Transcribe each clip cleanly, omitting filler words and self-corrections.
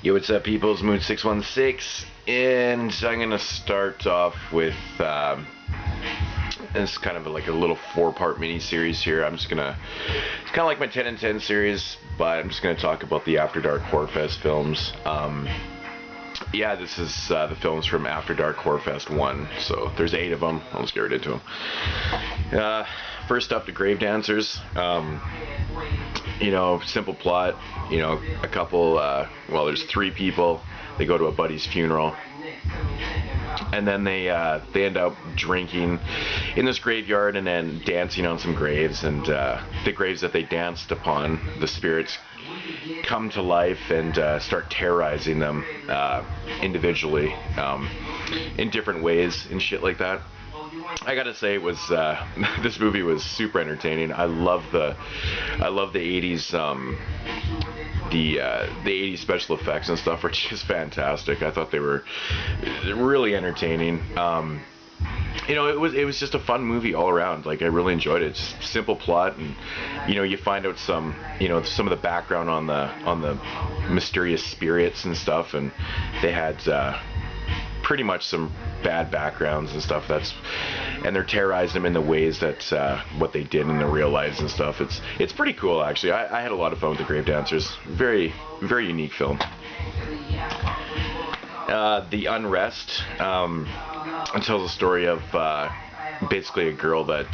Yo, what's up, people? It's Moon 616, and I'm gonna start off with it's kind of like a little 4-part mini series here. It's kind of like my 10 and 10 series, but I'm just gonna talk about the After Dark Horror Fest films. Yeah, this is the films from After Dark Horror Fest 1, so there's 8 of them. I'll just get right into them. First up, The Grave Dancers. Simple plot. A couple, there's 3 people. They go to a buddy's funeral, and then they end up drinking in this graveyard and then dancing on some graves, and the graves that they danced upon, the spirits come to life and start terrorizing them individually in different ways and shit like that. I gotta say, it was this movie was super entertaining. I love the 80s the 80s special effects and stuff are just fantastic. I thought they were really entertaining. It was just a fun movie all around. Like, I really enjoyed it. Just simple plot, and you find out some of the background on the mysterious spirits and stuff, and they had pretty much some bad backgrounds and stuff. And they're terrorizing them in the ways that what they did in their real lives and stuff. It's pretty cool, actually. I had a lot of fun with The Grave Dancers. Very, very unique film. The Unrest tells the story of basically a girl that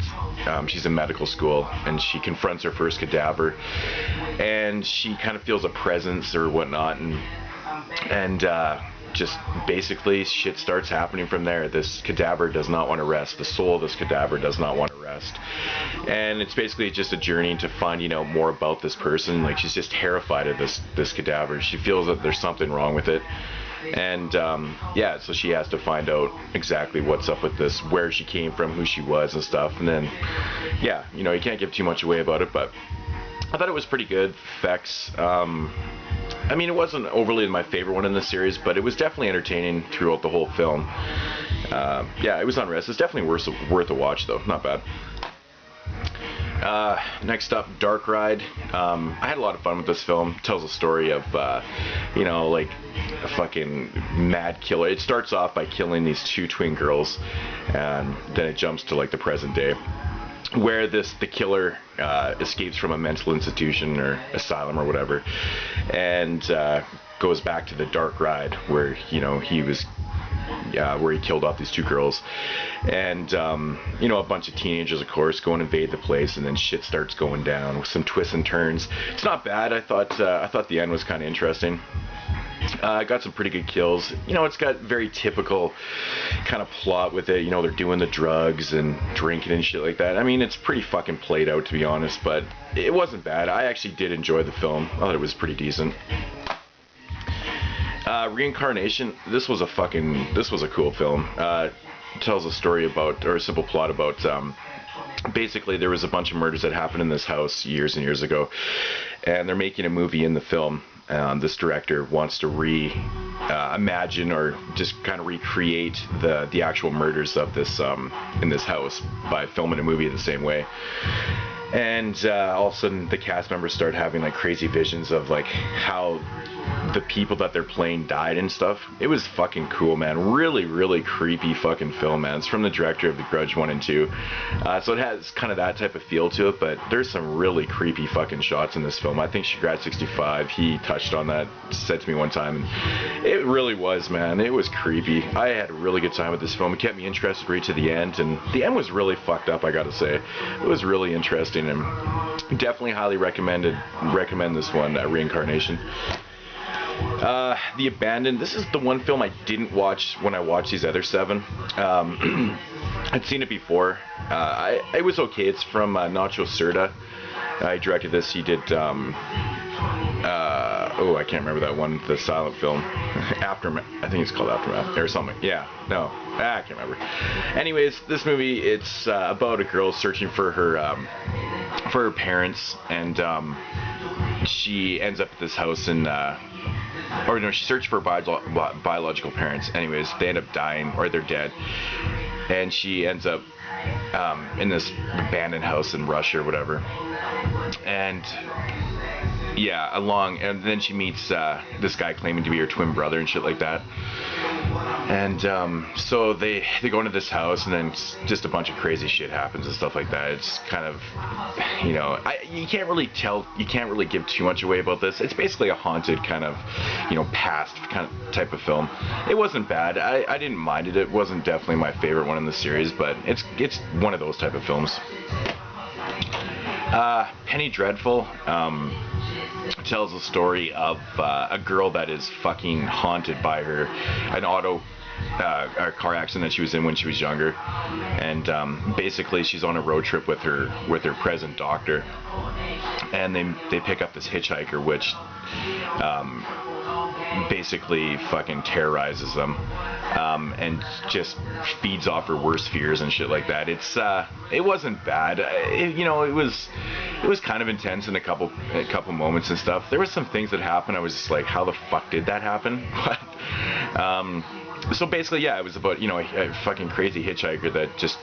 she's in medical school, and she confronts her first cadaver, and she kind of feels a presence or whatnot, and just basically shit starts happening from there. This cadaver does not want to rest. The soul of this cadaver does not want to rest. And it's basically just a journey to find, more about this person. Like, she's just terrified of this cadaver. She feels that there's something wrong with it. And so she has to find out exactly what's up with this, where she came from, who she was and stuff. And then, you can't give too much away about it, but I thought it was pretty good. Effects, it wasn't overly my favorite one in the series, but it was definitely entertaining throughout the whole film. It was Unrest. It's definitely worth a watch, though. Not bad. Next up, Dark Ride. I had a lot of fun with this film. It tells a story of, like a fucking mad killer. It starts off by killing these 2 twin girls, and then it jumps to like the present day, where the killer escapes from a mental institution or asylum or whatever, and goes back to the Dark Ride where he was. Where he killed off these 2 girls, and a bunch of teenagers, of course, go and invade the place, and then shit starts going down with some twists and turns. It's not bad. I thought the end was kind of interesting. Got some pretty good kills. It's got very typical kind of plot with it. They're doing the drugs and drinking and shit like that. It's pretty fucking played out, to be honest, but it wasn't bad. I actually did enjoy the film. I thought it was pretty decent. Reincarnation. This was a cool film. It tells a story about, or a simple plot about, basically there was a bunch of murders that happened in this house years and years ago, and they're making a movie in the film. This director wants to imagine or just kind of recreate the actual murders of this in this house by filming a movie the same way. And all of a sudden the cast members start having like crazy visions of like how the people that they're playing died and stuff. It was fucking cool, man. Really, really creepy fucking film, man. It's from the director of The Grudge 1 and 2. So it has kind of that type of feel to it, but there's some really creepy fucking shots in this film. I think Sugar65, he touched on that, said to me one time, and it really was, man. It was creepy. I had a really good time with this film. It kept me interested right to the end, and the end was really fucked up, I gotta say. It was really interesting, and definitely highly recommend this one, Reincarnation. The Abandoned. This is the one film I didn't watch when I watched these other 7. I'd seen it before. It was okay. It's from Nacho Cerda. He directed this. He did I can't remember that one, the silent film. Aftermath. I think it's called Aftermath or something. Yeah. No. I can't remember. Anyways, this movie, it's about a girl searching for her parents, and she ends up at this house in she searched for biological parents. Anyways, they end up dying, or they're dead, and she ends up in this abandoned house in Russia or whatever, and yeah, and then she meets this guy claiming to be her twin brother and shit like that. And so they go into this house, and then just a bunch of crazy shit happens and stuff like that. It's kind of, you know, you can't really give too much away about this. It's basically a haunted kind of, you know, past kind of type of film. It wasn't bad. I didn't mind it. It wasn't definitely my favorite one in the series, but it's one of those type of films. Penny Dreadful tells a story of a girl that is fucking haunted by a car accident that she was in when she was younger, and basically she's on a road trip with her present doctor, and they pick up this hitchhiker, which basically fucking terrorizes them, and just feeds off her worst fears and shit like that. It wasn't bad. It was kind of intense in a couple moments and stuff. There was some things that happened. I was just like, how the fuck did that happen? But so basically, yeah, it was about, you know, a fucking crazy hitchhiker that just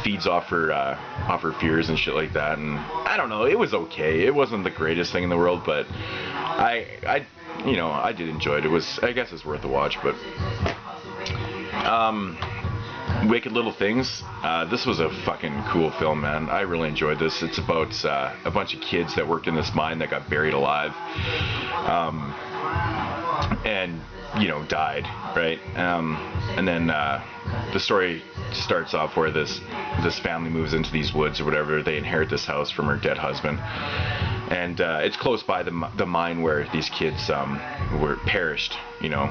feeds off her fears and shit like that. And I don't know, it was okay. It wasn't the greatest thing in the world, but I did enjoy it. I guess it's worth a watch. But Wicked Little Things. This was a fucking cool film, man. I really enjoyed this. It's about a bunch of kids that worked in this mine that got buried alive, and you know, died, right? And then the story starts off where this family moves into these woods or whatever. They inherit this house from her dead husband, and it's close by the mine where these kids were perished, you know.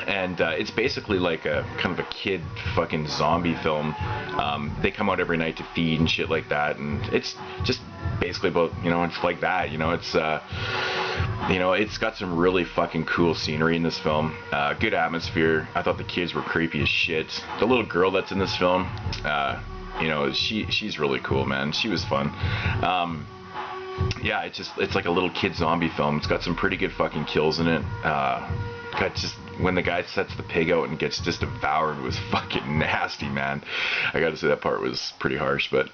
And it's basically like a kind of a kid fucking zombie film. They come out every night to feed and shit like that, and it's just basically about, you know, it's like that, you know. It's you know, it's got some really fucking cool scenery in this film. Good atmosphere. I thought the kids were creepy as shit. The little girl that's in this film, you know, she's really cool, man. She was fun. Yeah, it's like a little kid zombie film. It's got some pretty good fucking kills in it. When the guy sets the pig out and gets just devoured, was fucking nasty, man. I gotta say that part was pretty harsh, but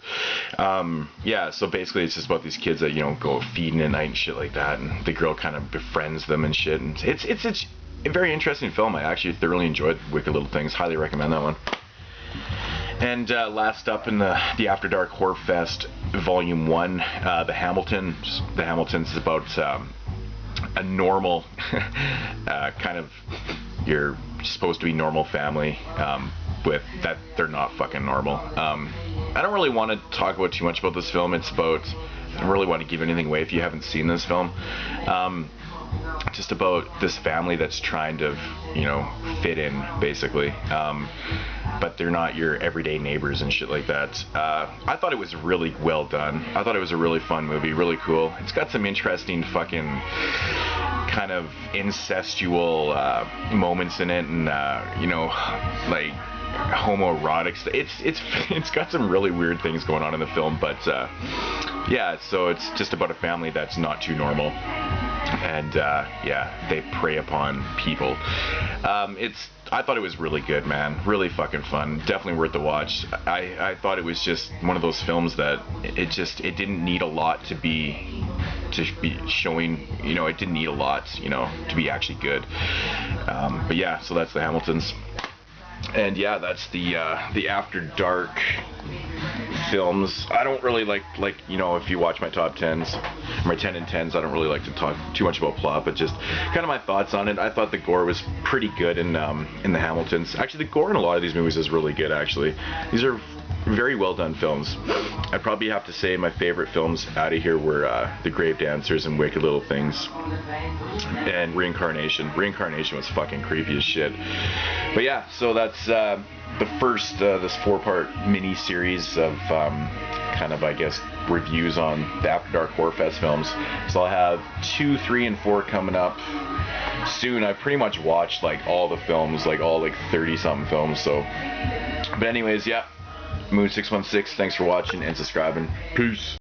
yeah. So basically, it's just about these kids that, you know, go feeding at night and shit like that, and the girl kind of befriends them and shit. And it's a very interesting film. I actually thoroughly enjoyed Wicked Little Things. Highly recommend that one. And last up in the After Dark Horror Fest Volume 1, The Hamiltons. The Hamiltons is about a normal kind of, you're supposed to be normal family, with that they're not fucking normal. I don't really want to talk about too much about this film. I don't really want to give anything away if you haven't seen this film. Just about this family that's trying to, you know, fit in, basically, but they're not your everyday neighbors and shit like that. I thought it was really well done. I thought it was a really fun movie, really cool. It's got some interesting fucking kind of incestual moments in it, and you know, like homoerotic. It's got some really weird things going on in the film, but yeah, so it's just about a family that's not too normal, and yeah, they prey upon people. I thought it was really good, man. Really fucking fun. Definitely worth the watch. I thought it was just one of those films that it didn't need a lot to be showing, you know, it didn't need a lot, you know, to be actually good. But yeah, so that's The Hamiltons. And yeah, that's the After Dark films. I don't really like, you know, if you watch my top 10s, my 10 and 10s, I don't really like to talk too much about plot, but just kind of my thoughts on it. I thought the gore was pretty good in The Hamiltons. Actually, the gore in a lot of these movies is really good, actually. These are very well done films. I'd probably have to say my favorite films out of here were The Grave Dancers and Wicked Little Things and Reincarnation. Reincarnation was fucking creepy as shit. But yeah, so that's the first this 4-part mini series of kind of, I guess, reviews on the After Dark Horror Fest films. So I'll have 2, 3, and 4 coming up soon. I've pretty much watched like all the films, like all like 30 something films. So, but anyways, yeah. Moon616, thanks for watching and subscribing. Peace.